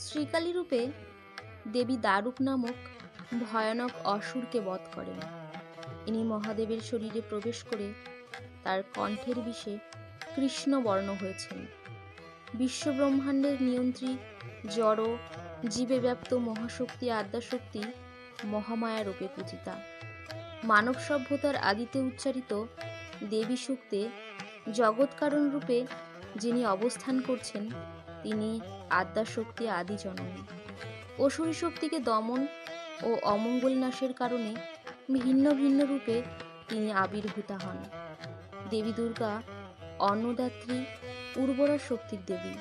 শ্রীকালী রূপে দেবী দারুক নামক ভয়ানক অসুরকে বধ করেন। ইনি মহাদেবের শরীরে প্রবেশ করে তার কণ্ঠের বিষে কৃষ্ণ বর্ণ হয়েছেন। বিশ্বব্রহ্মাণ্ডের নিয়ন্ত্রী জড় জীবে ব্যাপ্ত মহাশক্তি আদ্যাশক্তি মহামায়া রূপে পূজিতা। মানব সভ্যতার আদিতে উচ্চারিত দেবী সূক্তে জগৎকারণ রূপে যিনি অবস্থান করছেন তিনি আদ্যাশক্তি আদি জননী। অসুরী শক্তিকে দমন ও অমঙ্গল নাশের কারণে ভিন্ন ভিন্ন রূপে তিনি আবির্ভূতা হন। দেবী দুর্গা অন্নদাত্রী উর্বরা শক্তির দেবী,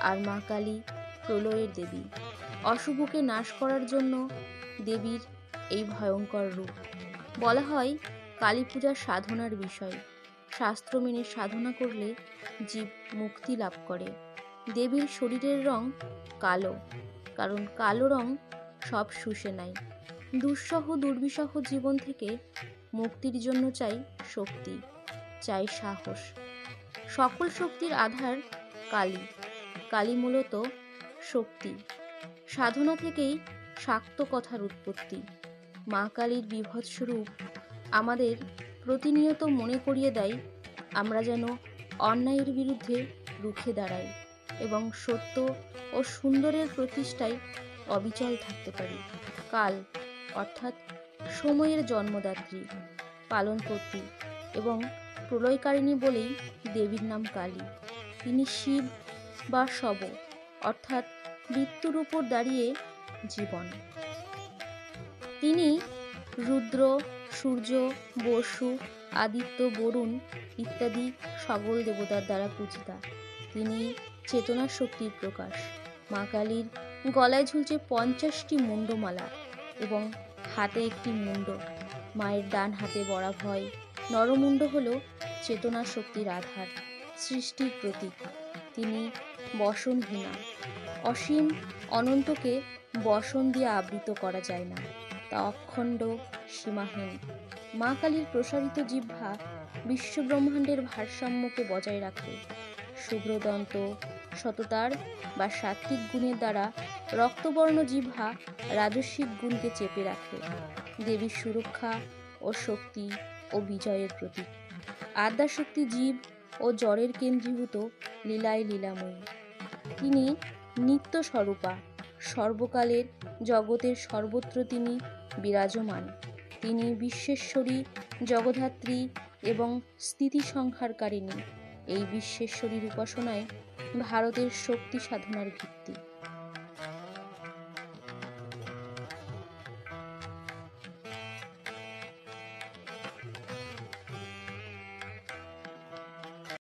আর মা কালী প্রলয়ের দেবী। অশুভকে নাশ করার জন্য দেবীর এই ভয়ঙ্কর রূপ। বলা হয় কালী পূজার সাধনার বিষয়। শাস্ত্র মেনে সাধনা করলে জীব মুক্তি লাভ করে। দেবীর শরীরের রং কালো, কারণ কালো রং সব শুষে নেয়। দুঃসহ দুর্বিষহ জীবন থেকে মুক্তির জন্য চাই শক্তি, চাই সাহস। সকল শক্তির আধার কালী। কালী মূলত শক্তি। সাধনা থেকেই শাক্ত কথার উৎপত্তি। মা কালীর বিভৎস রূপ আমাদের প্রতিনিয়ত মনে করিয়ে দেয় আমরা যেন অন্যায়ের বিরুদ্ধে রুখে দাঁড়াই এবং সত্য ও সুন্দরের প্রতিষ্ঠায় অবিচল থাকতে পারি। কাল অর্থাৎ সময়ের জন্মদাত্রী, পালনকর্ত্রী এবং প্রলয়কারিণী বলেই দেবীর নাম কালী। তিনি শিব বা শব অর্থাৎ মৃত্যুর উপর দাঁড়িয়ে জীবন। তিনি রুদ্র, সূর্য, বসু, আদিত্য, বরুণ ইত্যাদি সকল দেবতার দ্বারা পূজিতা। তিনি চেতনা শক্তির প্রকাশ। মা কালীর গলায় ঝুলছে 50টি মুন্ডমালা এবং হাতে একটি মুন্ড। মায়ের ডান হাতে বরাভয়। নরমুণ্ড হল চেতনা শক্তির আধার, সৃষ্টির প্রতীক। তিনি বসনহীনা। অসীম অনন্তকে বসন দিয়ে আবৃত করা যায় না, তা অখণ্ড সীমাহীন। মা কালীর প্রসারিত জিহ্বা বিশ্বব্রহ্মাণ্ডের ভারসাম্যকে বজায় রাখে। শুভ্রদন্ত সততার বা সাত্ত্বিক গুণের দ্বারা রক্তবর্ণ জিহ্বা রাজস্বিক গুণকে চেপে রাখে। দেবীর সুরক্ষা ও শক্তি ও বিজয়ের প্রতীক। আদ্যাশক্তি জীব ও জড়ের কেন্দ্রীভূত লীলায় লীলাময়ী। তিনি নিত্য স্বরূপা। সর্বকালের জগতের সর্বত্র তিনি বিরাজমান। তিনি বিশ্বেশ্বরী, জগদ্ধাত্রী এবং স্থিতি সংহারকারিণী। এই বিশ্বেশ্বরীর উপাসনায় ভারতের শক্তি সাধনার ভিত্তি।